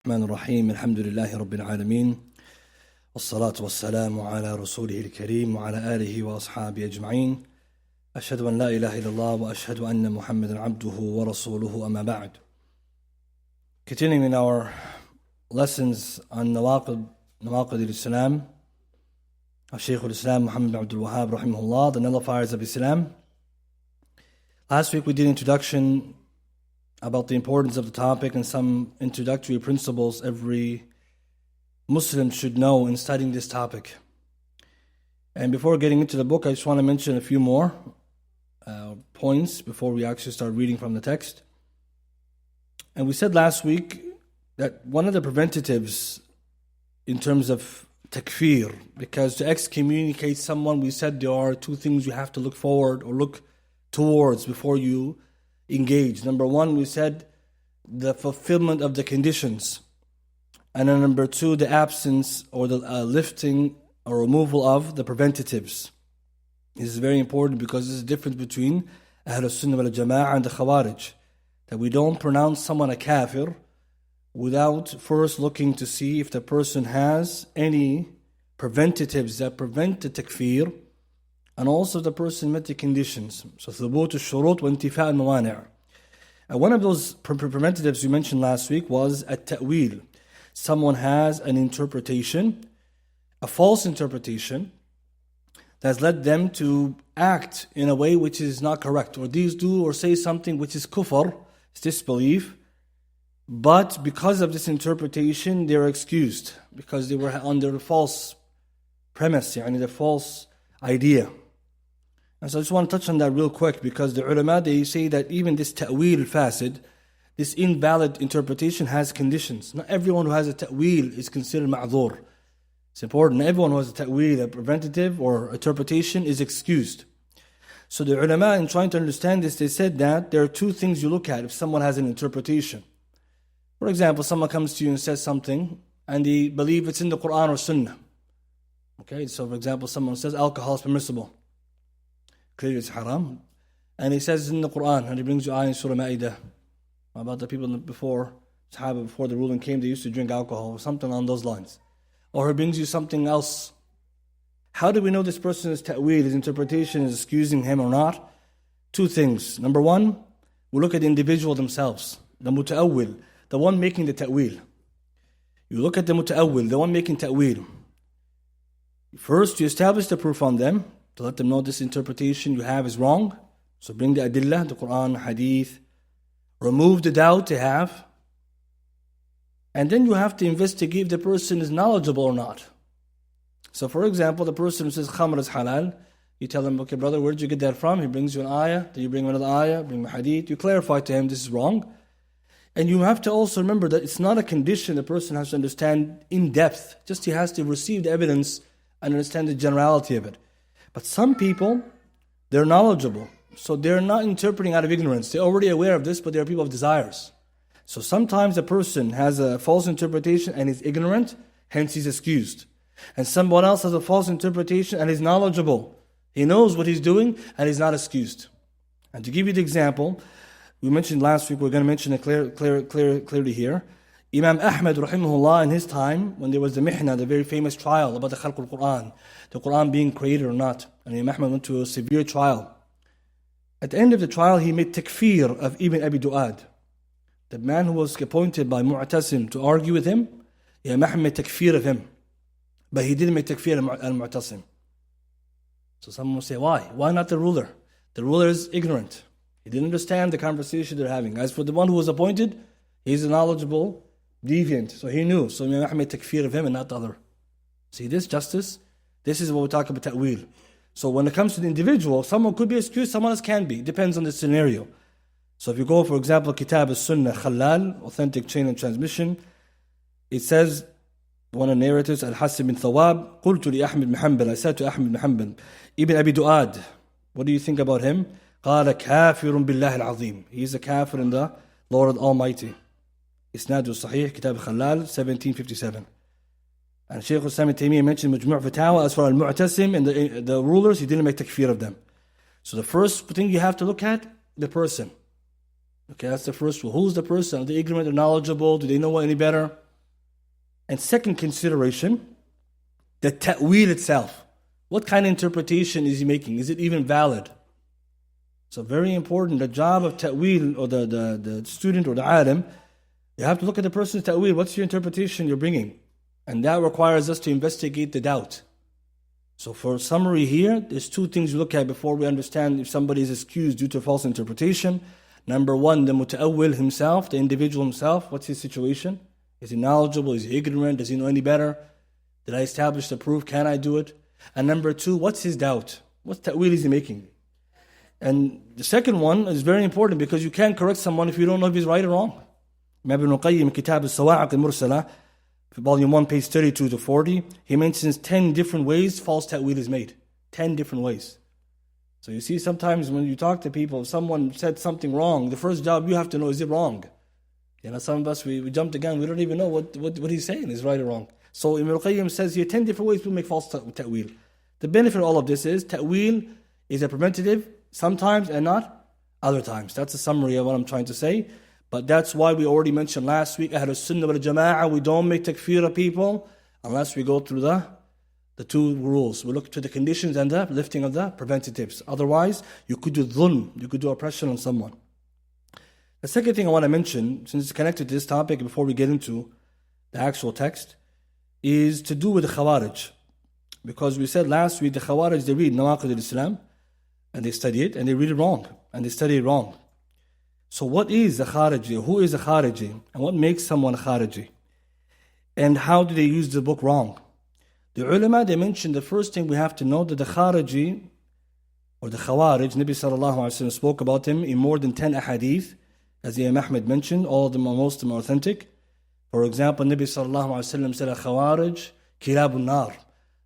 الرحمن الرحيم الحمد لله رب العالمين والصلاة والسلام على رسوله الكريم وعلى آله وأصحابه أجمعين أشهد أن لا إله إلا الله وأشهد أن محمدا عبده ورسوله أما بعد. Continuing in our lessons on نواقض الإسلام of Shaykh al-Islam Muhammad bin Abdul rahimahullah, the Nullifiers of Islam. Last week we did introduction about the importance of the topic and some introductory principles every Muslim should know in studying this topic. And before getting into the book, I just want to mention a few more points before we actually start reading from the text. And we said last week that one of the preventatives in terms of takfir, because to excommunicate someone, we said there are two things you have to look forward or look towards before you engage. Number one, we said the fulfillment of the conditions. And then number two, the absence or the lifting or removal of the preventatives. This is very important because this is the difference between Ahl Sunnah wal Jama'ah and the Khawarij. That we don't pronounce someone a kafir without first looking to see if the person has any preventatives that prevent the takfir, and also the person met the conditions. So ثبوت الشروط وانتفاء الموانع. And one of those preventatives we mentioned last week was at-ta'wil. Someone has an interpretation, a false interpretation, that's led them to act in a way which is not correct, or these do or say something which is kufr, it's disbelief, but because of this interpretation they're excused, because they were under the false premise, the false idea. And so I just want to touch on that real quick, because the ulama, they say that even this ta'wil fasid, this invalid interpretation, has conditions. Not everyone who has a ta'wil is considered ma'dhur. It's important. Not everyone who has a ta'wil, a preventative or interpretation, is excused. So the ulama, in trying to understand this, they said that there are two things you look at if someone has an interpretation. For example, someone comes to you and says something, and they believe it's in the Quran or Sunnah. Okay, so for example, someone says alcohol is permissible. Clearly it's haram. And he says in the Quran, and he brings you ayah in Surah Ma'idah about the people before, Sahaba, before the ruling came, they used to drink alcohol, or something along those lines. Or he brings you something else. How do we know this person is ta'wil, his interpretation is excusing him or not? Two things. Number one, we look at the individual themselves, the muta'awwil, the one making the ta'wil. You look at the muta'awwil, the one making ta'wil. First, you establish the proof on them, to let them know this interpretation you have is wrong. So bring the adillah, the Quran, hadith, remove the doubt they have. And then you have to investigate if the person is knowledgeable or not. So for example, the person who says khamr is halal, you tell him, okay brother, where did you get that from? He brings you an ayah, then you bring another ayah, bring a hadith, you clarify to him this is wrong. And you have to also remember that it's not a condition the person has to understand in depth, just he has to receive the evidence and understand the generality of it. But some people, they're knowledgeable, so they're not interpreting out of ignorance. They're already aware of this, but they're people of desires. So sometimes a person has a false interpretation and is ignorant, hence he's excused. And someone else has a false interpretation and is knowledgeable. He knows what he's doing and he's not excused. And to give you the example, we mentioned last week, we're going to mention it clearly here. Imam Ahmad rahimahullah, in his time, when there was the mihna, the very famous trial about the khalq al-Quran, the Quran being created or not, and Imam Ahmad went to a severe trial. At the end of the trial, he made takfir of Ibn Abi Du'ad. The man who was appointed by Mu'tasim to argue with him, Imam Ahmad made takfir of him. But he didn't make takfir al-Mu'tasim. So someone will say, why? Why not the ruler? The ruler is ignorant. He didn't understand the conversation they're having. As for the one who was appointed, he's a knowledgeable deviant. So he knew. So Imam Ahmad made takfir of him and not the other. See this justice? This is what we talk about ta'wil. So when it comes to the individual, someone could be excused, someone else can be. It depends on the scenario. So if you go, for example, Kitab al-Sunnah Khalal, authentic chain of transmission, it says, one of the narrators, Al-Hassan bin Thawab, قلت لأحمد بن حنبل, I said to Ahmad bin Hanbal, Ibn Abi Du'ad, what do you think about him? قال كافر بالله العظيم. He is a kafir in the Lord Almighty. Isnad al-Sahih, Kitab al-Khalal, 1757. And Shaykh al-Islam ibn Taymiyyah mentioned Majmu' Fatawa, as for al-Mu'tasim and the rulers, he didn't make takfir of them. So the first thing you have to look at, the person. Okay, that's the first rule. Who's the person? Are they ignorant or knowledgeable? Do they know any better? And second consideration, the ta'wil itself. What kind of interpretation is he making? Is it even valid? So very important, the job of ta'wil, or the student or the alim, you have to look at the person's ta'wil. What's your interpretation you're bringing? And that requires us to investigate the doubt. So for summary here, there's two things we look at before we understand if somebody is excused due to false interpretation. Number one, the muta'awwil himself, the individual himself. What's his situation? Is he knowledgeable? Is he ignorant? Does he know any better? Did I establish the proof? Can I do it? And number two, what's his doubt? What ta'wil is he making? And the second one is very important because you can't correct someone if you don't know if he's right or wrong. Ibn Qayyim, Kitab al-Sawa'iq al-Mursala, volume 1, page 32 to 40, he mentions 10 different ways false ta'wil is made. 10 different ways. So you see, sometimes when you talk to people, if someone said something wrong, the first job you have to know, is it wrong? You know, some of us, we jump the gun, we don't even know what he's saying is right or wrong. So Ibn Qayyim says here 10 different ways people make false ta'wil. The benefit of all of this is ta'wil is a preventative sometimes and not other times. That's a summary of what I'm trying to say. But that's why we already mentioned last week, Ahlul Sunnah wal Jama'ah, we don't make takfir of people unless we go through the two rules. We look to the conditions and the lifting of the preventatives. Otherwise, you could do dhulm, you could do oppression on someone. The second thing I want to mention, since it's connected to this topic before we get into the actual text, is to do with the Khawarij. Because we said last week, the Khawarij, they read Nواقض الإسلام, and they study it, and they read it wrong, and they study it wrong. So what is a Khariji? Who is a Khariji? And what makes someone a Khariji? And how do they use the book wrong? The ulama, they mentioned the first thing we have to know, that the Khariji, or the Khawarij, Nabi sallallahu alayhi wa sallam spoke about him in more than 10 ahadith, as Imam Ahmed mentioned, all of them are most of them authentic. For example, Nabi sallallahu alayhi wa sallam said, Khawarij, kilabun nar.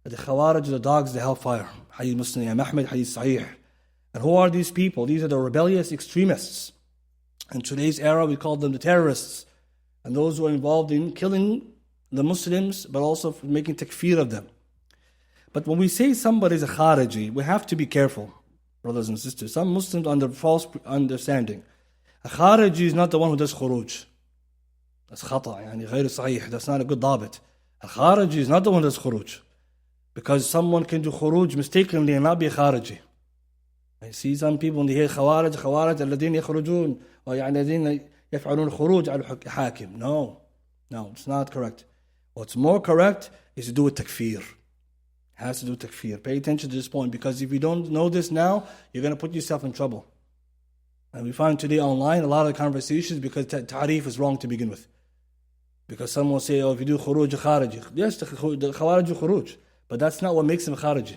The Khawarij are the dogs of the hellfire. Hadith Muslim, Imam Ahmed, Hadith Sahih. And who are these people? These are the rebellious extremists. In today's era, we call them the terrorists. And those who are involved in killing the Muslims, but also making takfir of them. But when we say somebody is a Khariji, we have to be careful, brothers and sisters. Some Muslims under false understanding. A Khariji is not the one who does khuruj. That's khata, yani غير صحيح. That's not a good dabit. A Khariji is not the one who does khuruj. Because someone can do khuruj mistakenly and not be a Khariji. I see some people when they hear خوارج الذين يخرجون ويعني الذين يفعلون خروج على الحاكم. No, it's not correct. What's more correct is to do with takfir. It has to do with takfir. Pay attention to this point, because if you don't know this now, you're going to put yourself in trouble. And we find today online a lot of conversations because ta'rif is wrong to begin with. Because someone will say, if you do khuruj, khariji. Yes, the khawarij do khuruj, but that's not what makes them khariji.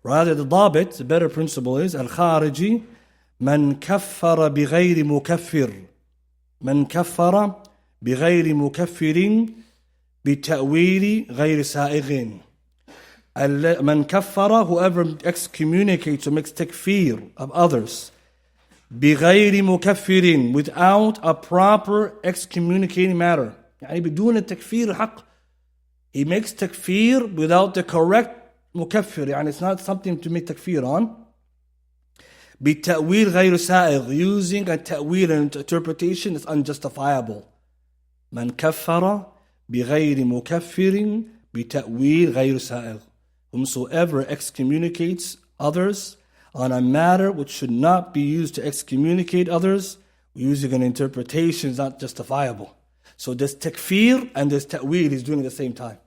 Rather, the dabit, the better principle is al-khariji man kaffara bighayri mukaffir. Man kaffara bighayri mukaffirin bita'wili ghayri sa'ighin. Man kaffara, whoever excommunicates or makes takfir of others, bighayri mukaffirin, without a proper excommunicating matter. يعني بدون التكفير الحق. He makes takfir without the correct mukaffir, يعني it's not something to make takfir on. بتأويل غير سائغ, using a ta'wil and interpretation is unjustifiable. من كفر بغير مكفر بتأويل غير سائغ. Whomsoever excommunicates others on a matter which should not be used to excommunicate others, using an interpretation is not justifiable. So this takfir and this ta'wil is doing at the same time.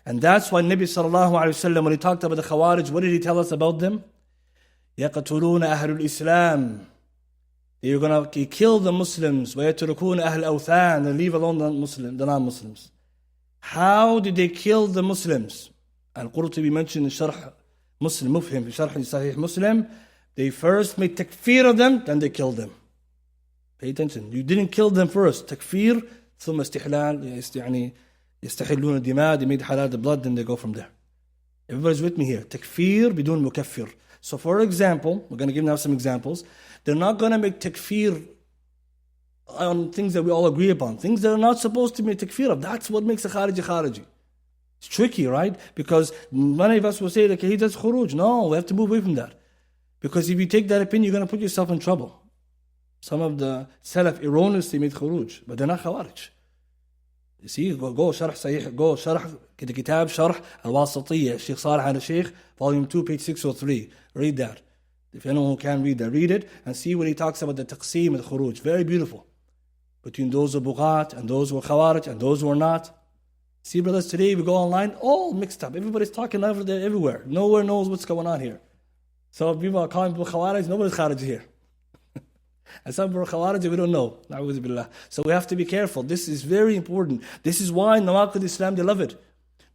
And that's why Nabi sallallahu alayhi wa sallam, when he talked about the Khawarij, what did he tell us about them? يَقْتُلُونَ أَهْلُ الْإِسْلَامِ. They are going to kill the Muslims. وَيَتْرُكُونَ أَهْلَ الْأَوْثَانِ, and leave alone the non-Muslims. How did they kill the Muslims? Al-Qurtubi mentioned in Sharh Muslim Mufhim, in Sharh Sahih Muslim, they first made takfir of them, then they killed them. Pay attention. You didn't kill them first. Takfir, ثم استحلال, يعني يستحلون الدماء, they made halal the blood, then they go from there. Everybody's with me here. Takfir بدون مكفر. So for example, we're going to give now some examples. They're not going to make takfir on things that we all agree upon. Things that are not supposed to be takfir of. That's what makes a khariji. It's tricky, right? Because many of us will say that he does khuruj. No, we have to move away from that. Because if you take that opinion, you're going to put yourself in trouble. Some of the Salaf erroneously made khuruj, but they're not khawarij. see, go Sharh Sahih, go Sharh, the Kitab Sharh Al-Wasatiyya, Sheikh Salih al-Sheikh, volume 2, page 603. Read that. If anyone who can read that, read it and see when he talks about the taqseem and khuruj. Very beautiful. Between those who are Bughat and those who are Khawarij and those who are not. See, brothers, today we go online, all mixed up. Everybody's talking over there, everywhere. Nowhere knows what's going on here. So if people are calling people Khawarij, nobody's Khawarij here. And some people are Khawarij, we don't know. Na'udhu billah. So we have to be careful. This is very important. This is why Nواقض Islam, they love it.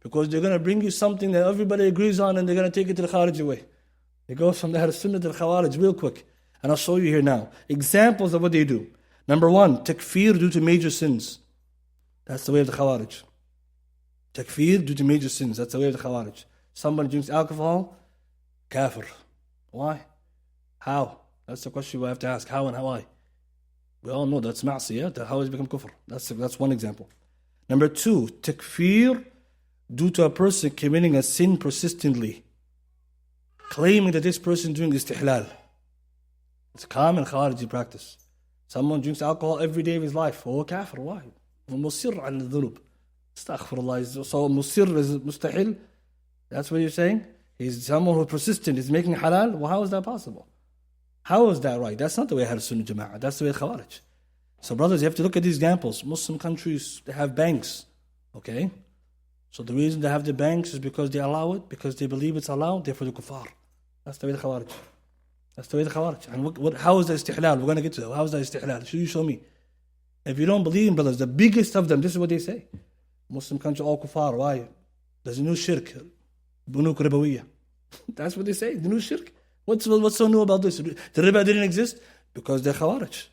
Because they're going to bring you something that everybody agrees on and they're going to take it to the Khawarij way. It goes from the Ahl Sunnah to the Khawarij real quick. And I'll show you here now. Examples of what they do. Number one, takfir due to major sins. That's the way of the Khawarij. Takfir due to major sins. That's the way of the Khawarij. Somebody drinks alcohol, kafir. Why? How? That's the question we have to ask. How and why? We all know that's ma'siyah. How has it become kufr? That's one example. Number two, takfir due to a person committing a sin persistently, claiming that this person is doing istihlal. It's a common Khawariji practice. Someone drinks alcohol every day of his life. Oh, kafir. Why? Musir al dhunub. Astaghfirullah. So musir is mustahil. That's what you're saying? He's someone who's persistent, is making halal. Well, how is that possible? How is that right? That's not the way Ahl Sunnah Jama'ah. That's the way Khawarij. So brothers, you have to look at these examples. Muslim countries, they have banks. Okay? So the reason they have the banks is because they allow it, because they believe it's allowed, therefore the kuffar. That's the way the Khawarij. That's the way the Khawarij. And how is that istihlal? We're going to get to that. How is that istihlal? Should you show me? If you don't believe in brothers, the biggest of them, this is what they say. Muslim country, all kuffar. Why? There's a new shirk. Bunuk ribawiyya. That's what they say. The new shirk. What's so new about this? The riba didn't exist because they're Khawarij.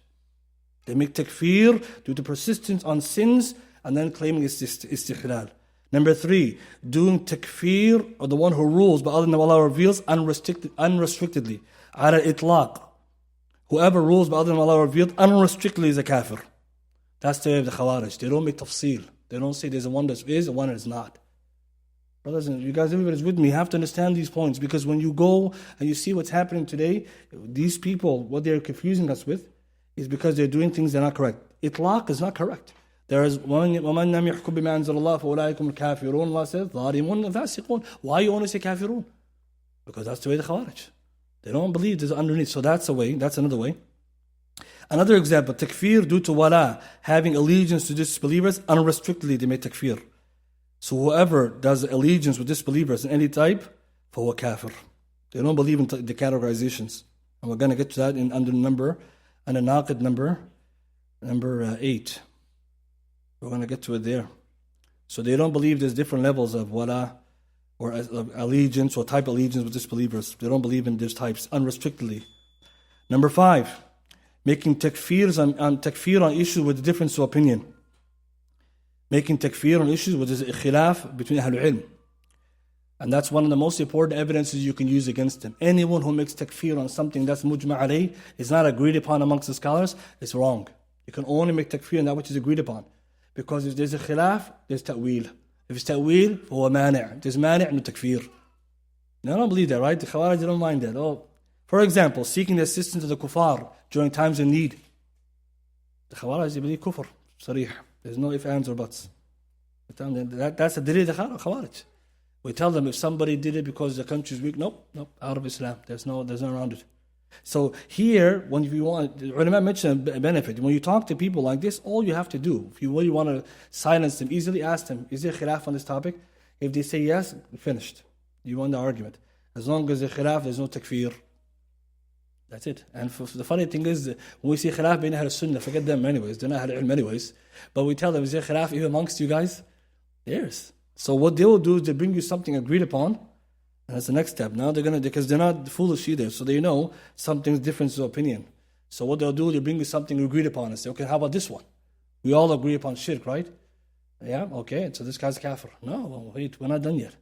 They make takfir due to persistence on sins and then claiming it's istihlal. Number three, doing takfir, or the one who rules, but other than Allah reveals, unrestrictedly. Ala itlaq. Whoever rules by other than Allah revealed unrestrictedly is a kafir. That's the way of the Khawarij. They don't make tafsil. They don't say there's a one that is, a one that is not. Brothers and you guys, everybody's with me. You have to understand these points, because when you go and you see what's happening today, these people, what they're confusing us with is because they're doing things that are not correct. Itlaq is not correct. There is وَمَنْ لَمْ يَحْكُمْ بِمَا أَنزَلَ اللَّهُ فَأُولَٰئِكُمُ الْكَافِرُونَ. Allah says, ظَالِمُونَ فَاسِقُونَ. Why you want to say kafirun? Because that's the way the Khawarij. They don't believe there's underneath. So that's a way. That's another way. Another example, takfir due to wala, having allegiance to disbelievers unrestrictedly, they make takfir. So whoever does allegiance with disbelievers in any type, فهو kafir. They don't believe in the categorizations. And we're going to get to that under number, and naqid number 8. We're going to get to it there. So they don't believe there's different levels of wala, or allegiance, or type allegiance with disbelievers. They don't believe in these types unrestrictedly. Number 5, making takfir on issues with difference of opinion. Making takfir on issues with khilaf between Ahlul Ilm. And that's one of the most important evidences you can use against them. Anyone who makes takfir on something that's mujma' alayh, is not agreed upon amongst the scholars, it's wrong. You can only make takfir on that which is agreed upon. Because if there's a khilaf, there's ta'weel. If it's ta'weel, huwa mani'. If there's mani', no takfir. Now I don't believe that, right? The Khawarij don't mind that. Oh, for example, seeking the assistance of the kuffar during times of need. The Khawarij, they believe kufr, sarih. There's no ifs, ands, or buts. That's the dalil of the Khawarij. We tell them if somebody did it because the country is weak, nope, out of Islam. There's no around it. So here, when you want, the ulama mentioned a benefit. When you talk to people like this, all you have to do, if you really want to silence them, easily ask them, is there khilaf on this topic? If they say yes, finished. You won the argument. As long as there's khilaf, there's no takfir. That's it. And the funny thing is, when we see khilaf between Ahl Sunnah, forget them anyways, they're not Ahl Ilm anyways. But we tell them, is there khilaf even amongst you guys? There's. So what they will do is they bring you something agreed upon, and that's the next step. Now they're going to, because they're not foolish either, so they know something's difference of opinion. So what they'll do, they bring you something agreed upon and say, okay, how about this one? We all agree upon shirk, right? Yeah, okay, so this guy's kafir. No, well, wait, we're not done yet.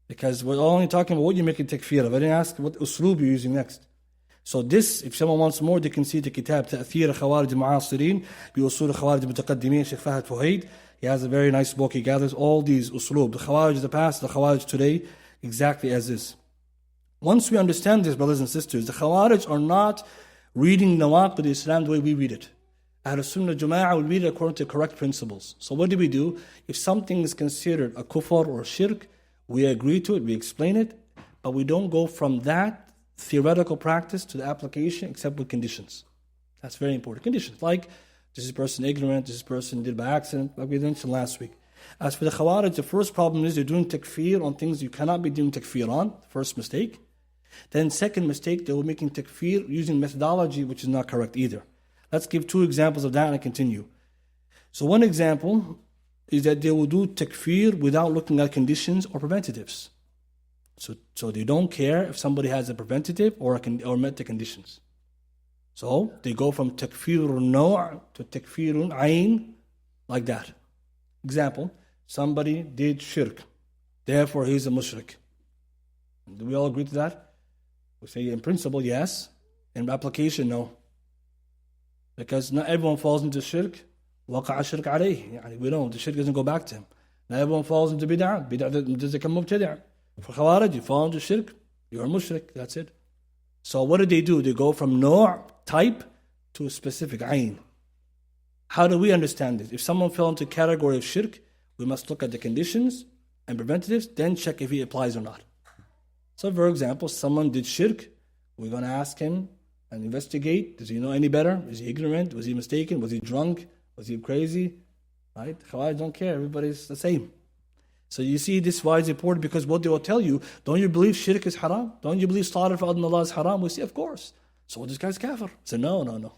Because we're only talking about what you're making takfir of. I didn't ask what usloob you're using next. So this, if someone wants more, they can see the kitab, تأثير خوارج المعاصرين بأصول خوارج المتقدمين, Sheikh Fahad Fuhaid. He has a very nice book. He gathers all these usloob, the Khawarij of the past, the Khawarij today, exactly as is. Once we understand this, brothers and sisters, the Khawarij are not reading Nواقض Islam the way we read it. Ahlul Sunnah Jama'ah will read it according to correct principles. So what do? If something is considered a kufr or shirk, we agree to it, we explain it, but we don't go from that theoretical practice to the application except with conditions. That's very important. Conditions like, this person ignorant, this person did by accident, like we mentioned last week. As for the Khawarij, the first problem is they're doing takfir on things you cannot be doing takfir on. First mistake. Then second mistake, they were making takfir using methodology which is not correct either. Let's give two examples of that and continue. So one example is that they will do takfir without looking at conditions or preventatives. So they don't care if somebody has a preventative or met the conditions. So they go from takfirun naw' to takfirun ayn, like that. Example, somebody did shirk, therefore he's a mushrik. Do we all agree to that? We say in principle, yes. In application, no. Because not everyone falls into shirk. وقع الشرك عليه. We know the shirk doesn't go back to him. Not everyone falls into bid'ah. Bid'ah does become mubtadi'. For Khawarij, you fall into shirk, you're a mushrik. That's it. So what do? They go from naw', type, to a specific ayn. How do we understand this? If someone fell into category of shirk, we must look at the conditions and preventatives, then check if he applies or not. So for example, someone did shirk, we're going to ask him and investigate. Does he know any better? Is he ignorant? Was he mistaken? Was he drunk? Was he crazy? Right? Khawarij don't care. Everybody's the same. So you see, this is why it's important, because what they will tell you, don't you believe shirk is haram? Don't you believe slaughter for Allah is haram? We say, of course. So this guy's kafir. So no.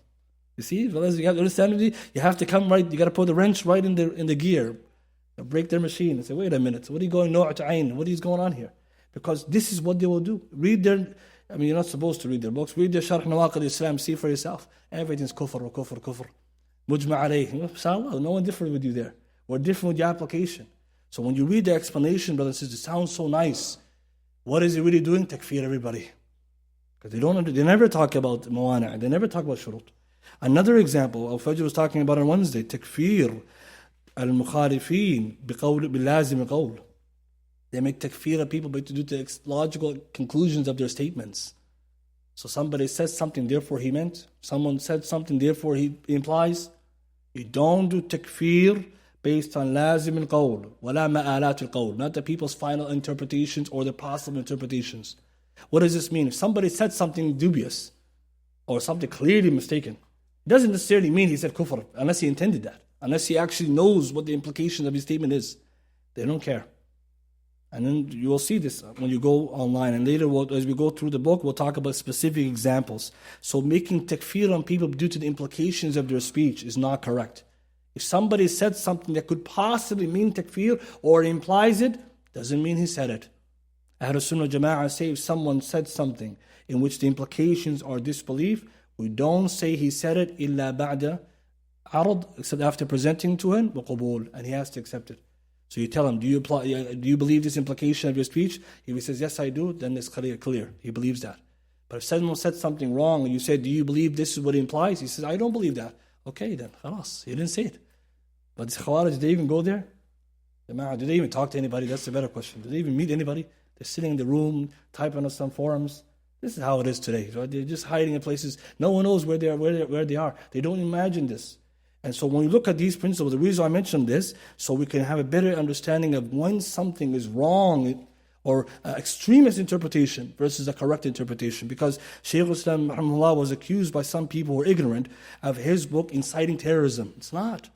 You see, you have to understand, you have to come right, you got to put the wrench right in the gear, break their machine and say, wait a minute, what are you going naw' to ayn? What is going on here? Because this is what they will do. You're not supposed to read their books. Read their Sharh Nواقض Islam, see for yourself. Everything's kufr. Mujma' alayh. Inshallah, no one different with you there. We're different with your application. So when you read the explanation, brothers and sisters, it sounds so nice. What is it really doing? Takfir everybody. Because they never talk about mawani', they never talk about shurut. Another example, Al-Fajr was talking about on Wednesday, takfir al-mukhalifin bil-lazim qawl. They make takfir of people due to the logical conclusions of their statements. So somebody says something, therefore he meant. Someone said something, therefore he implies. You don't do takfir based on lazim al-qawl, wala ma'alat al-qawl, not the people's final interpretations or the possible interpretations. What does this mean? If somebody said something dubious or something clearly mistaken, it doesn't necessarily mean he said kufr, unless he intended that, unless he actually knows what the implication of his statement is. They don't care. And then you will see this when you go online. And later, as we go through the book, we'll talk about specific examples. So making takfir on people due to the implications of their speech is not correct. If somebody said something that could possibly mean takfir or implies it, doesn't mean he said it. Ahlul Sunnah Jama'ah say if someone said something in which the implications are disbelief, we don't say he said it illa ba'da arad, except after presenting to him, وقبول, and he has to accept it. So you tell him, do you believe this implication of your speech? If he says, yes, I do, then it's clear. He believes that. But if someone said something wrong and you said, do you believe this is what it implies? He says, I don't believe that. Okay, then, khalas, he didn't say it. But the Khawarij, did they even go there? Did they even talk to anybody? That's a better question. Did they even meet anybody? They're sitting in the room, typing on some forums. This is how it is today. Right? They're just hiding in places. No one knows where they are. They don't imagine this. And so when we look at these principles, the reason I mentioned this, so we can have a better understanding of when something is wrong or extremist interpretation versus a correct interpretation. Because Shaykh al-Islam rahimahullah was accused by some people who are ignorant of his book inciting terrorism. It's not.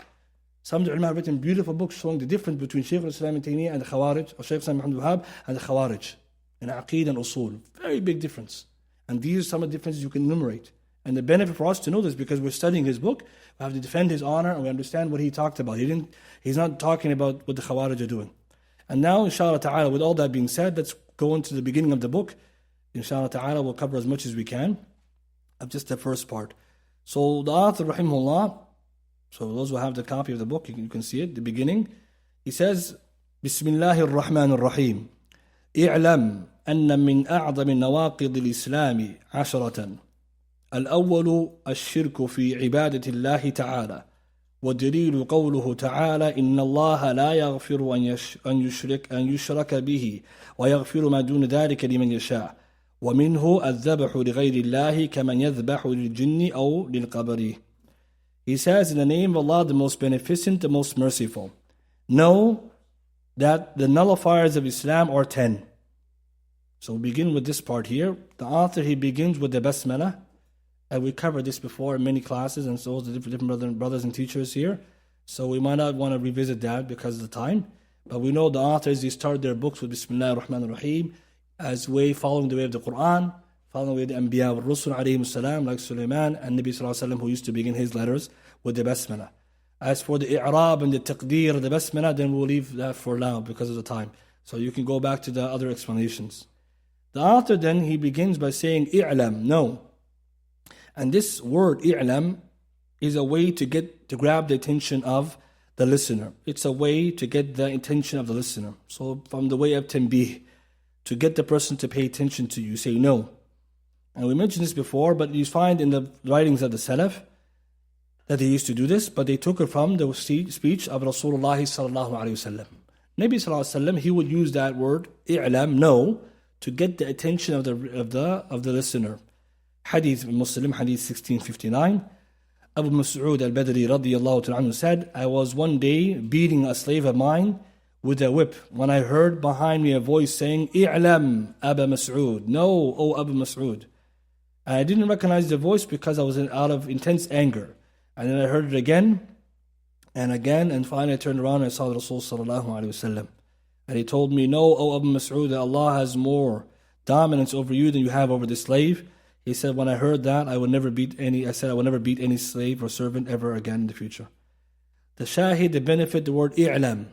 Some ulama have written beautiful books showing the difference between Shaykh al-Islam and Taymiyyah and the Khawarij, or Shaykh al-Islam Muhammad Wahab and the Khawarij, in Aqeedah and Usul. Very big difference. And these are some of the differences you can enumerate. And the benefit for us to know this, because we're studying his book, we have to defend his honor and we understand what he talked about. He's not talking about what the Khawarij are doing. And now, inshallah ta'ala, with all that being said, let's go into the beginning of the book. Inshallah ta'ala, we'll cover as much as we can of just the first part. So the author, rahimahullah, so those who have the copy of the book, you can see it, the beginning. He says, Bismillahir Rahmanir Rahim. اعلم أن من أعظم نواقض الإسلام 10. الأول الشرك في عبادة الله تعالى، ودليل قوله تعالى إن الله لا يغفر أن يشرك به ويغفر ما دون ذلك لمن يشاء، ومنه الذبح لغير الله كمن يذبح للجن أو للقبر. He says, in the name of Allah, the most beneficent, the most merciful. Know that the nullifiers of Islam are 10. So we begin with this part here. The author, he begins with the Basmala. And we covered this before in many classes, and so the different brothers and teachers here. So we might not want to revisit that because of the time. But we know the authors, they start their books with Bismillah ar-Rahman ar-Rahim as following the way of the Quran, following the way of the Anbiya wa Rusul alayhim salam, like Sulaymaan and Nabi sallallahu alayhi wa sallam, who used to begin his letters with the Basmala. As for the I'rab and the Taqdeer, the Basmala, then we'll leave that for now because of the time. So you can go back to the other explanations. The author then, he begins by saying, I'lam, know. And this word, I'lam, is a way to grab the attention of the listener. It's a way to get the attention of the listener. So from the way of tanbih, to get the person to pay attention to you, say no. And we mentioned this before, but you find in the writings of the Salaf that they used to do this, but they took it from the speech of Rasulullah sallallahu alaihi wasallam. Nabi sallallahu alaihi wasallam, he would use that word, I'lam, know, to get the attention of the listener. Hadith Muslim, Hadith 1659. Abu Mas'ud al-Badri radiyallahu anhu said, I was one day beating a slave of mine with a whip when I heard behind me a voice saying, I'lam, Abu Mas'ud, know, O Abu Mas'ud. And I didn't recognize the voice because I was out of intense anger. And then I heard it again and again, and finally I turned around and I saw the Rasul sallallahu alaihi wasallam. And he told me, know, O Abu Mas'ud, that Allah has more dominance over you than you have over the slave. He said, when I heard that, I would never beat any slave or servant ever again in the future. The shahid, the benefit, the word i'lam.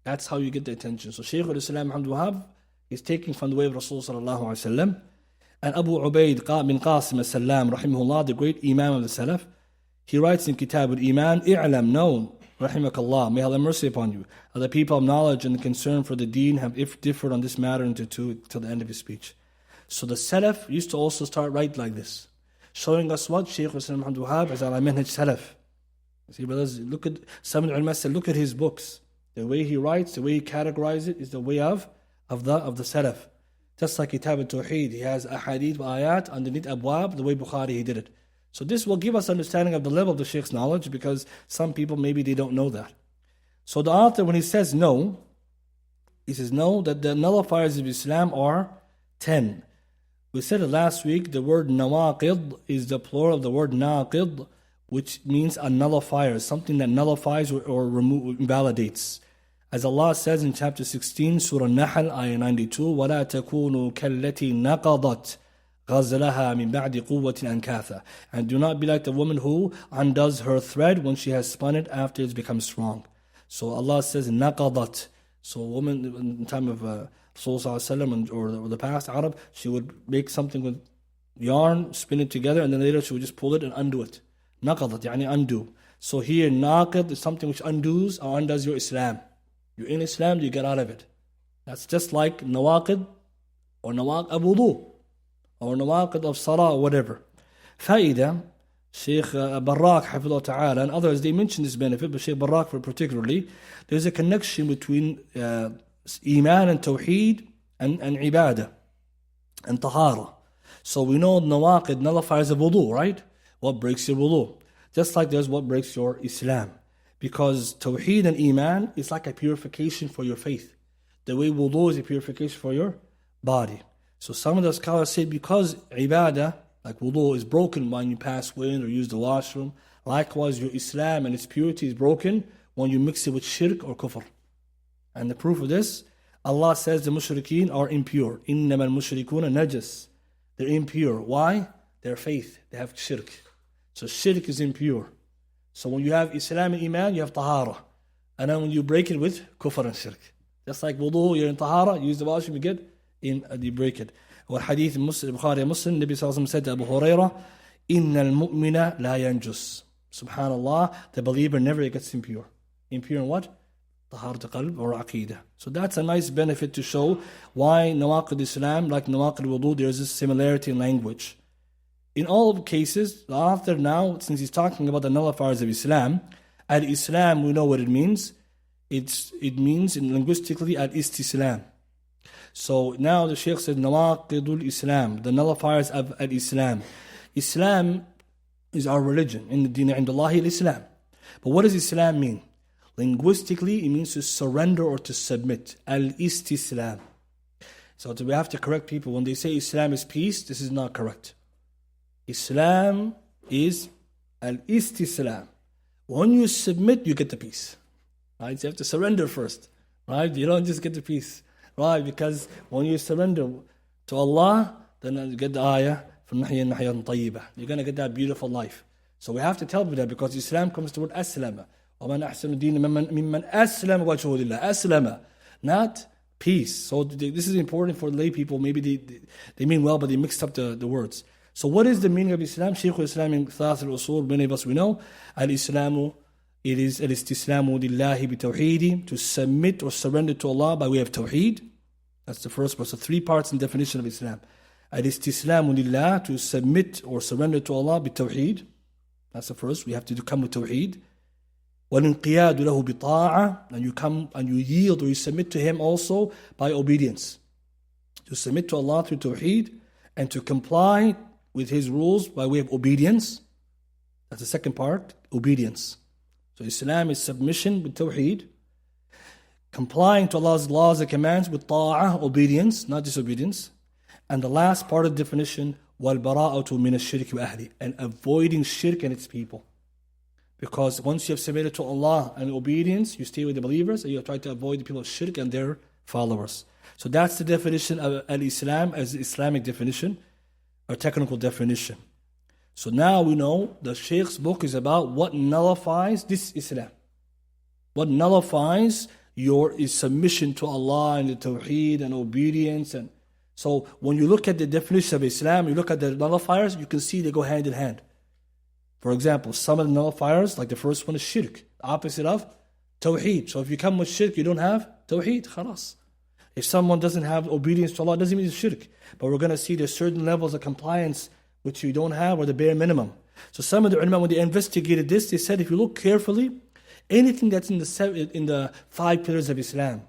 That's how you get the attention. So Shaykh al-Islam Muhammad Wahab is taking from the way of Rasul sallallahu alaihi wasallam. And Abu Ubaid bin Qasim al-Salam, rahimahullah, the great Imam of the Salaf, he writes in Kitab al-Iman, i'lam, know, rahimakallah, may Allah have mercy upon you. The people of knowledge and concern for the deen have differed on this matter until the end of his speech. So the Salaf used to also start right like this, showing us what Shaykh al-Islam Muhammad Wahab as ala manhaj Salaf. See, brothers, look at some of the ulama said, look at his books. The way he writes, the way he categorizes it is the way of the Salaf. Just like Kitab al-Tawheed, he has ahadith wa ayat underneath abwab, the way Bukhari he did it. So this will give us understanding of the level of the Shaykh's knowledge, because some people maybe they don't know that. So the author, when he says no, he says no, that the nullifiers of Islam are 10. We said it last week, the word nawaqid is the plural of the word naqid, which means a nullifier, something that nullifies or invalidates. As Allah says in chapter 16, Surah Nahl, ayah 92, وَلَا تَكُونُوا كَالَّتِي نَقَضَتْ غَزْلَهَا مِنْ بَعْدِ قُوَّةٍ أَنْكَاثًا. And do not be like the woman who undoes her thread when she has spun it after it's become strong. So Allah says naqadat. So a woman in the time of Rasulullah or the past Arab, she would make something with yarn, spin it together, and then later she would just pull it and undo it. Naqadat, yani undo. So here naqid is something which undoes or undoes your Islam. You're in Islam, you get out of it. That's just like nawaqid or nawaqid wudu or nawaqid of salah or whatever. Faida, Shaykh Barak Hafidhullah Ta'ala and others, they mention this benefit, but Shaykh Barak particularly, there's a connection between Iman and Tawheed and Ibadah and Tahara. So we know nawaqid nullifies the wudu, right? What breaks your wudu? Just like there's what breaks your Islam. Because Tawheed and Iman is like a purification for your faith. The way wudu is a purification for your body. So some of the scholars say because Ibadah, like wudu, is broken when you pass wind or use the washroom, likewise your Islam and its purity is broken when you mix it with shirk or kufr. And the proof of this, Allah says the mushrikeen are impure. إِنَّمَا الْمُشْرِكُونَ najas. They're impure. Why? Their faith. They have shirk. So shirk is impure. So when you have Islam and Iman, you have tahara. And then when you break it with kufr and shirk. Just like wudu, you're in tahara, you use the washroom, you get in, you break it. Or hadith Muslim, Bukhari Muslim, Nabi Sallallahu Alaihi Wasallam said to Abu Hurairah, إِنَّ الْمُؤْمِنَ لَا يَنْجُسْ. Subhanallah, the believer never gets impure. Impure in what? Taharat qalb or aqidah. So that's a nice benefit to show why nawaqid Islam, like nawaqid wudu, there's a similarity in language. In all cases, the author now, since he's talking about the nullifiers of Islam, al-Islam, we know what it means. It means linguistically al-istislam. So now the Shaykh said nawaqidul Islam, the nullifiers of al-Islam. Islam is our religion. In the deen indallahi al-Islam. But what does Islam mean? Linguistically, it means to surrender or to submit. Al-Istislam. So we have to correct people. When they say Islam is peace, this is not correct. Islam is Al-Istislam. When you submit, you get the peace. Right? So you have to surrender first. Right? You don't just get the peace. Right? Because when you surrender to Allah, then you get the ayah from Nahyan Nahyan Tayyibah. You're going to get that beautiful life. So we have to tell people that because Islam comes to the word Aslama. وَمَنْ أَحْسَنُ دِينَ مِمَّنْ أَسْلَمَ وَجْهُهُ لِلَّهِ Aslama. Not peace. So this is important for lay people. Maybe they mean well, but they mixed up the words. So what is the meaning of Islam? Shaykh al-Islam in Thalath al-Usul, many of us we know. Al-Islamu, it is al-istislamu lillahi bi-tawheedi, to submit or surrender to Allah by way of tawheed. That's the first part. So 3 parts in definition of Islam. Al-istislamu lillah, to submit or surrender to Allah bi-tawheed. That's the first. We have to come with tawheed. وَالْإِنْقِيَادُ لَهُ بِطَاعَةٍ, and you come and you yield or you submit to Him also by obedience. To submit to Allah through tawheed and to comply with His rules by way of obedience. That's the second part, obedience. So Islam is submission with tawheed, complying to Allah's laws and commands with ta'ah, obedience, not disobedience. And the last part of the definition, وَالْبَرَاءَةُ مِنَ الشِّرْكِ وَأَهْلِ, and avoiding shirk and its people. Because once you have submitted to Allah and obedience, you stay with the believers, and you try to avoid the people of shirk and their followers. So that's the definition of Al-Islam as the Islamic definition, or technical definition. So now we know the Shaykh's book is about what nullifies this Islam. What nullifies your submission to Allah and the Tawheed and obedience. And so when you look at the definition of Islam, you look at the nullifiers, you can see they go hand in hand. For example, some of the nullifiers, like the first one is shirk, the opposite of Tawheed. So if you come with shirk, you don't have Tawheed, khalas. If someone doesn't have obedience to Allah, it doesn't mean it's shirk. But we're going to see there's certain levels of compliance which you don't have, or the bare minimum. So some of the ulama, when they investigated this, they said if you look carefully, anything that's in the 5 pillars of Islam,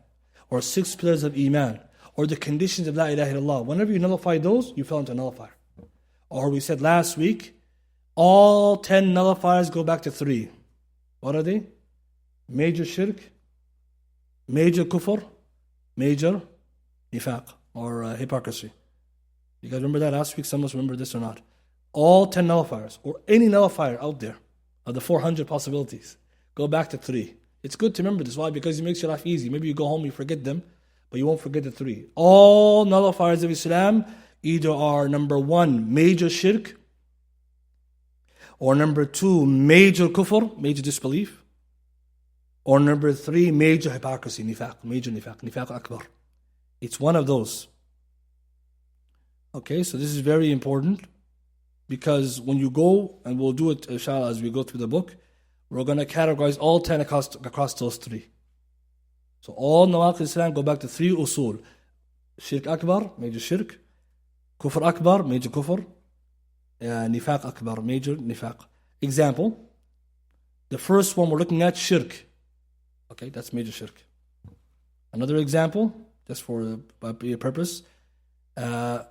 or 6 pillars of Iman, or the conditions of La ilaha illallah, whenever you nullify those, you fell into a nullifier. Or we said last week, all 10 nullifiers go back to 3. What are they? Major shirk, major kufr, major nifaq, or hypocrisy. You guys remember that last week? Some of us remember this or not. All 10 nullifiers, or any nullifier out there, of the 400 possibilities, go back to 3. It's good to remember this. Why? Because it makes your life easy. Maybe you go home, you forget them, but you won't forget the 3. All nullifiers of Islam either are number 1, major shirk, or number 2, major kufr, major disbelief, or number 3, major hypocrisy, nifaq, major nifaq, nifaq akbar. It's one of those. Okay, so this is very important, because when you go, and we'll do it inshallah as we go through the book, we're going to categorize all 10 across those 3. So all nawaqid Islam go back to 3 usul. Shirk akbar, major shirk. Kufr akbar, major kufr. Nifaq akbar, major nifaq. Example, the first one we're looking at, shirk. Okay, that's major shirk. Another example, just for a purpose,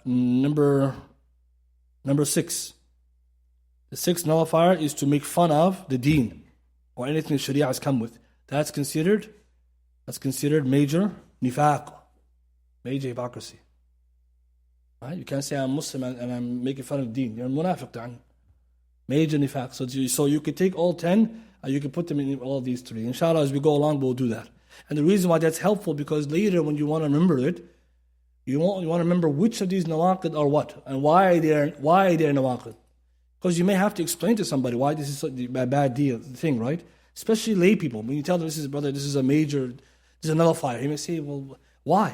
number 6. The 6th nullifier is to make fun of the deen, or anything Sharia has come with. That's considered major nifaq, major hypocrisy. Right? You can't say I'm Muslim and I'm making fun of the deen. You're a munafiq ta'an. Major nifaq. So you could take all 10 and you can put them in all these 3. Inshallah, as we go along, we'll do that. And the reason why that's helpful, because later when you want to remember it, you want to remember which of these nawaqid are what, and why are they nawaqid. Because you may have to explain to somebody why this is such a bad thing, right? Especially lay people. When you tell them, this is a nullifier, he may say, well, why?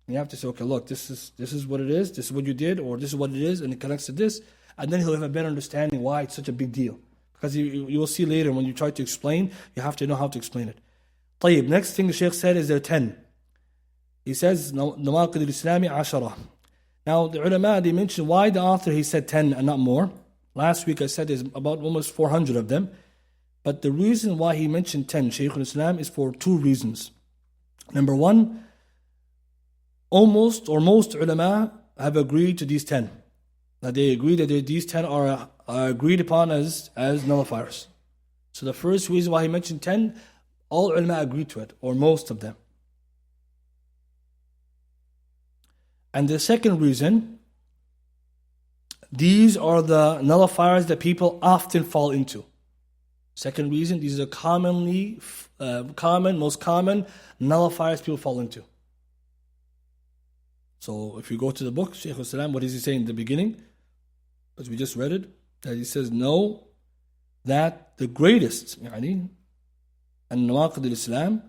And you have to say, okay, look, this is what it is, this is what you did, or this is what it is, and it connects to this. And then he'll have a better understanding why it's such a big deal. Because you will see later when you try to explain, you have to know how to explain it. طيب, next thing the Shaykh said is there are 10. He says, نواقض الإسلام 10. Now the ulama, they mentioned why the author, he said 10 and not more. Last week I said there's about almost 400 of them. But the reason why he mentioned 10, Shaykh al-Islam, is for 2 reasons. Number 1, most ulama have agreed to these 10. That they agree that these 10 are are agreed upon as nullifiers. So the first reason why he mentioned 10, all ulama agreed to it, or most of them. And the second reason, these are the nullifiers that people often fall into. Second reason, these are most common nullifiers people fall into. So if you go to the book, Shaykh al-Islam, what does he say in the beginning? As we just read it, that he says, know that the greatest, and Nواقض Islam,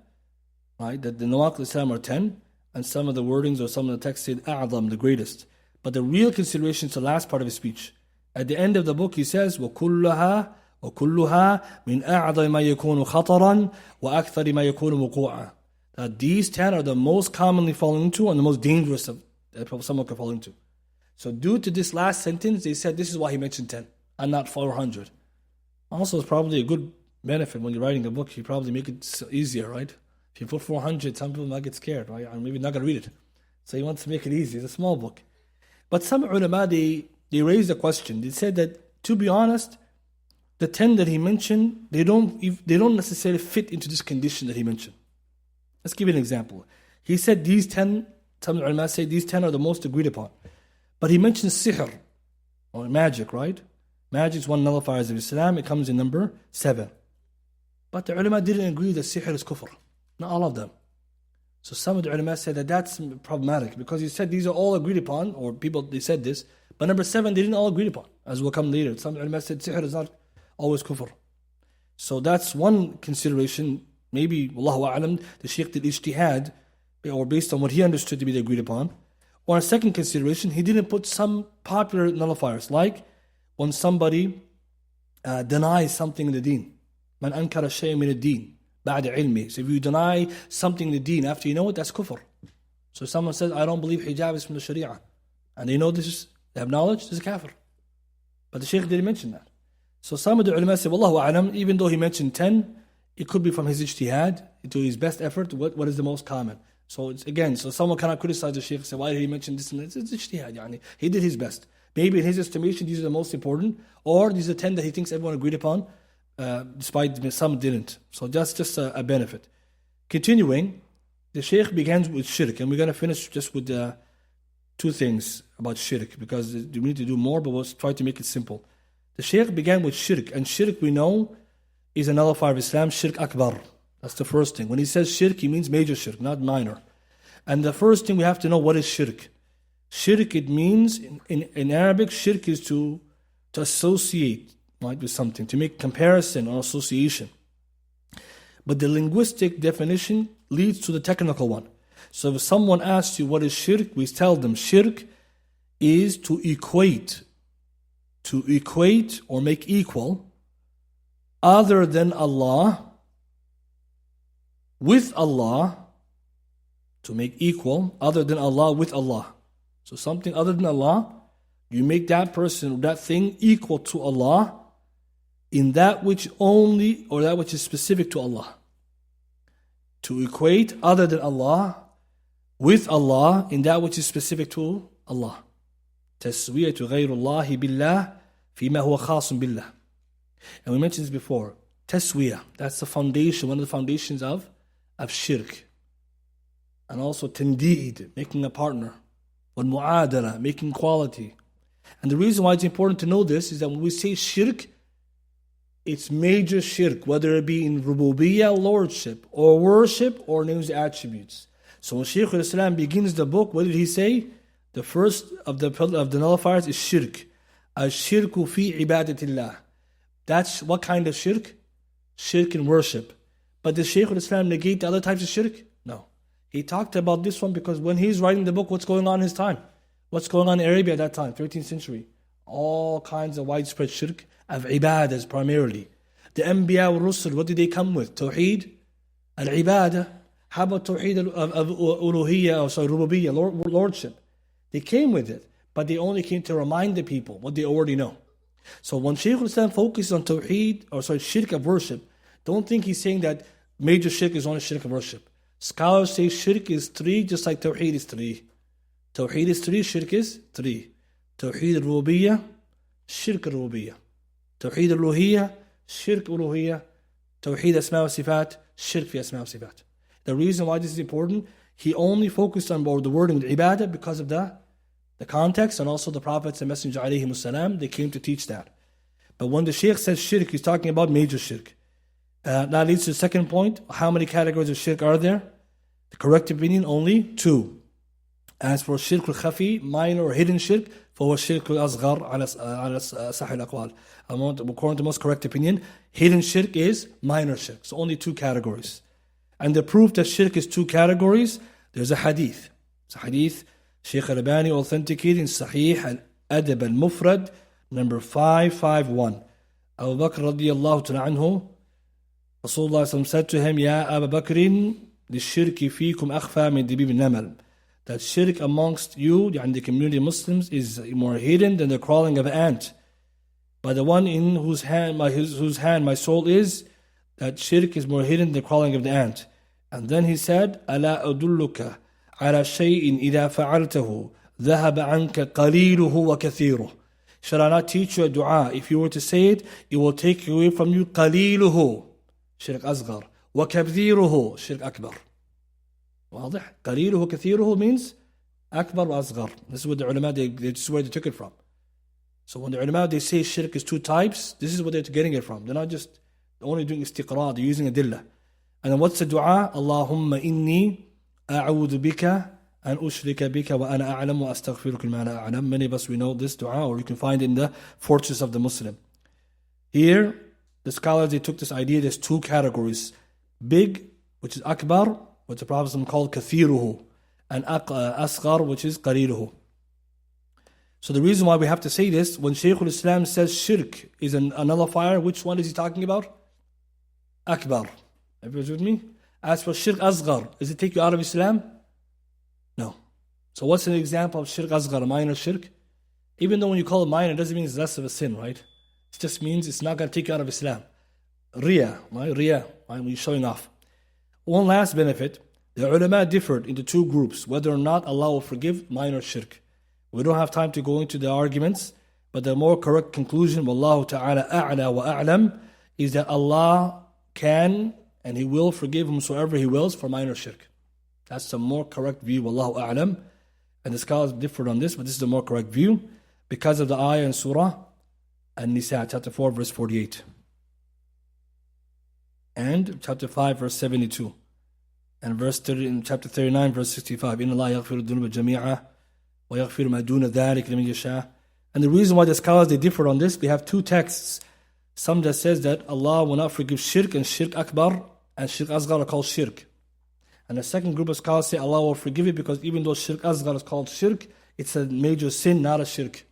right, that the Nواقض Islam are 10, and some of the wordings or some of the texts said أعظم, the greatest. But the real consideration is the last part of his speech. At the end of the book he says, وَكُلُّهَا مِنْ أَعْظَمِ مَا يَكُونُ خَطَرًا وَأَكْثَرِ مَا يَكُونُ وُقُوعًا. That these 10 are the most commonly fallen into and the most dangerous that someone can fall into. So due to this last sentence, they said this is why he mentioned 10 and not 400. Also, it's probably a good benefit when you're writing a book. You probably make it easier, right? If you put 400, some people might get scared, right? And maybe not going to read it. So he wants to make it easy. It's a small book. But some ulama, they raised a question. They said that, to be honest, the 10 that he mentioned, they don't necessarily fit into this condition that he mentioned. Let's give you an example. He said these 10, some ulama say these 10 are the most agreed upon. But he mentions sihr, or magic, right? Magic is one nullifiers of Islam. It comes in number 7. But the ulama didn't agree that sihr is kufr. Not all of them. So some of the ulama said that that's problematic because he said these are all agreed upon, or people, they said this. But number 7, they didn't all agree upon, as will come later. Some ulama said sihr is not always kufr. So that's one consideration. Maybe, wallahu a'lam, the Shaykh did ijtihad, or based on what he understood to be agreed upon. Or a second consideration, he didn't put some popular nullifiers, like when somebody denies something in the deen. Man ankara shay'an min ad-deen ba'da ilmi. So if you deny something in the deen after you know it, that's kufr. So someone says, I don't believe hijab is from the sharia. And they know they have knowledge, this is kafir. But the Shaykh didn't mention that. So some of the ulama say, wallahu a'lam, even though he mentioned 10, it could be from his ijtihad, to his best effort, what is the most common. So it's, again, so someone cannot criticize the Shaykh and say, why did he mention this and that? It's ijtihad, yani. He did his best. Maybe in his estimation, these are the most important, or these are 10 that he thinks everyone agreed upon, despite some didn't. So that's just a benefit. Continuing, the Shaykh begins with shirk, and we're going to finish just with 2 things about shirk, because we need to do more, but we'll try to make it simple. The Shaykh began with shirk, and shirk we know is a nullifier of Islam, shirk akbar. That's the first thing. When he says shirk, he means major shirk, not minor. And the first thing we have to know, what is shirk? Shirk, it means, in Arabic, shirk is to associate, right, with something, to make comparison or association. But the linguistic definition leads to the technical one. So if someone asks you what is shirk, we tell them shirk is to equate or make equal other than Allah with Allah, to make equal other than Allah with Allah. So something other than Allah, you make that person or that thing equal to Allah in that which only, or that which is specific to Allah. To equate other than Allah with Allah in that which is specific to Allah. تسوية غير الله بالله فيما هو خاص بالله. And we mentioned this before. Taswiyah, that's the foundation, one of the foundations of shirk. And also tandeed, making a partner. Mu'adala, making quality. And the reason why it's important to know this is that when we say shirk, it's major shirk, whether it be in rububiyyah, lordship, or worship, or names attributes. So when Shaykh al-Islam begins the book, what did he say? The first of the nullifiers is shirk. Ash-shirku fi ibadatillah. That's what kind of shirk? Shirk in worship. But did Shaykh al-Islam negate the other types of shirk? No. He talked about this one because when he's writing the book, what's going on in his time? What's going on in Arabia at that time, 13th century? All kinds of widespread shirk of ibadah primarily. The Anbiya wa Rusul, what did they come with? Tawheed, al-ibadah. How about Tawheed of uluhiyyah, or rububiyyah, lordship? They came with it, but they only came to remind the people what they already know. So when Shaykh al-Islam focuses on Tawheed, shirk of worship, don't think he's saying that major shirk is only shirk of worship. Scholars say shirk is 3, just like Tawheed is 3. Tawheed is 3, shirk is 3. Tawheed al-rububiyyah, shirk al-rububiyyah. Tawheed uluhiyya, shirk uluhiyya. Tawheed asma wa sifat, shirk fi asma wa sifat. The reason why this is important, he only focused on the wording ibadah because of the context, and also the prophets and messenger alayhimus salam, they came to teach that. But when the Shaykh says shirk, he's talking about major shirk. That leads to the second point. How many categories of shirk are there? The correct opinion, only 2. As for shirk al-khafi, minor or hidden shirk, for shirk al-asghar ala sahih al-aqwal. According to the most correct opinion, hidden shirk is minor shirk. So only 2 categories. And the proof that shirk is 2 categories, there's a hadith. It's a hadith, Shaykh al-Albani authenticated in Sahih al-Adab al-Mufrad, number 551. Abu Bakr radiyallahu ta'ala anhu, Rasulullah said to him, Ya Abu Bakrin, the shirki fikum akhfa min dibib namal. That shirk amongst you, and the community of Muslims, is more hidden than the crawling of an ant. By the one in whose hand my soul is, that shirk is more hidden than the crawling of the ant. And then he said, Ala adulluka ala shay'in idha fa'altahu dhahaba anka qaliluhu wa kathiruh. Shall I not teach you a dua? If you were to say it, it will take away from you qaliluhu, shirk asghar, wa kathiruhu, shirk akbar. واضح? قليله كثيره means akbar wa asghar. This is what the ulama, this is where they took it from. So when the ulama, they say shirk is 2 types, this is what they're getting it from. They're not just only doing istiqra, they're using adillah. And then what's the dua? Allahumma inni a'udhu bika an ushrika bika wa ana a'lam wa astaghfiruka lima la a'lam. Many of us, we know this dua, or you can find it in the Fortress of the Muslim. Here, the scholars, they took this idea, there's 2 categories. Big, which is akbar, which the Prophet called kathiruhu, and asghar, which is qaliluhu. So the reason why we have to say this, when Shaykh al-Islam says shirk is a nullifier, which one is he talking about? Akbar. Everyone's with me? As for shirk asghar, does it take you out of Islam? No. So what's an example of shirk asghar, a minor shirk? Even though when you call it minor, it doesn't mean it's less of a sin, right? It just means it's not going to take you out of Islam. Riya, right? Riya, right? When you're showing off. One last benefit, the ulama differed into 2 groups, whether or not Allah will forgive minor shirk. We don't have time to go into the arguments, but the more correct conclusion, Wallahu ta'ala a'la wa a'lam, is that Allah can and He will forgive whomsoever He wills for minor shirk. That's the more correct view, Wallahu a'lam. And the scholars differed on this, but this is the more correct view because of the ayah in Surah An-Nisa, chapter 4, verse 48. And chapter 5, verse 72. And verse 30, in chapter 39, verse 65. Inna Allah yaghfiru dhunuba jami'a wa yaghfiru ma duna dhalik liman yasha. And the reason why the scholars, they differ on this, we have 2 texts. Some that says that Allah will not forgive shirk, and shirk akbar and shirk asghar are called shirk. And the second group of scholars say Allah will forgive it because even though shirk asghar is called shirk, it's a major sin, not a shirk.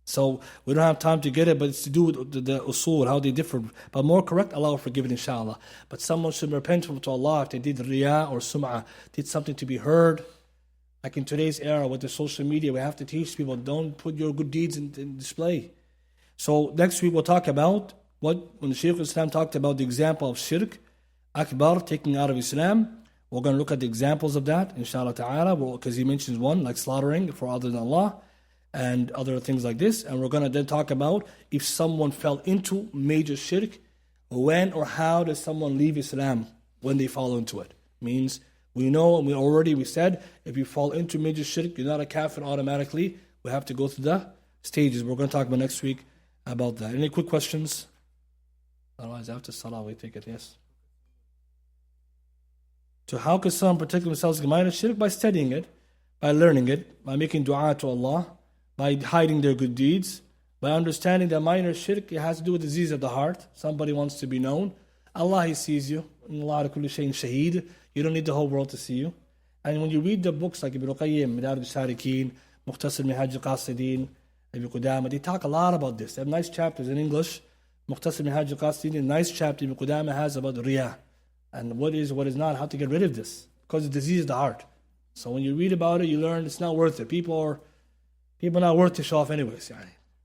So we don't have time to get it, but it's to do with the usul, how they differ. But more correct, Allah will forgive it, inshallah. But someone should repent to Allah if they did riyah or sum'ah, did something to be heard. Like in today's era with the social media, we have to teach people, don't put your good deeds in display. So next week we'll talk about when Shaykh al-Islam talked about the example of shirk, akbar, taking out of Islam. We're going to look at the examples of that, inshallah ta'ala, because he mentions one, like slaughtering for other than Allah, and other things like this. And we're going to then talk about if someone fell into major shirk, when or how does someone leave Islam when they fall into it. Means we know, and we said, if you fall into major shirk, you're not a kafir automatically. We have to go through the stages. We're going to talk about next week about that. Any quick questions? Otherwise, after Salah, we take it, yes. So how could someone protect themselves against minor shirk? By studying it, by learning it, by making dua to Allah, by hiding their good deeds, by understanding that minor shirk, it has to do with the disease of the heart. Somebody wants to be known. Allah, He sees you. Allah kulli shayin shaheed. You don't need the whole world to see you. And when you read the books like Ibn Qayyim, Madarij al-Salikin, Mukhtasar Minhaj al-Qasidin, Ibn Qudama, they talk a lot about this. They have nice chapters in English. Mukhtasar Minhaj al-Qasidin, a nice chapter Ibn Qudama has about riyah. And what is not, how to get rid of this. Because the disease of the heart. So when you read about it, you learn it's not worth it. People are not worth to show off anyways.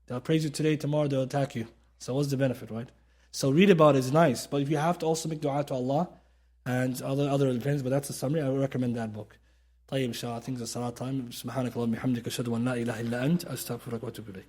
They'll praise you today, tomorrow they'll attack you. So what's the benefit, right? So read about it is nice. But if you have to also make dua to Allah and other things, but that's a summary, I would recommend that book. طيب إن شاء الله, I think it's salat time. سبحانك اللهم وبحمدك أشهد أن لا إله إلا أنت أستغفرك وأتوب إليك.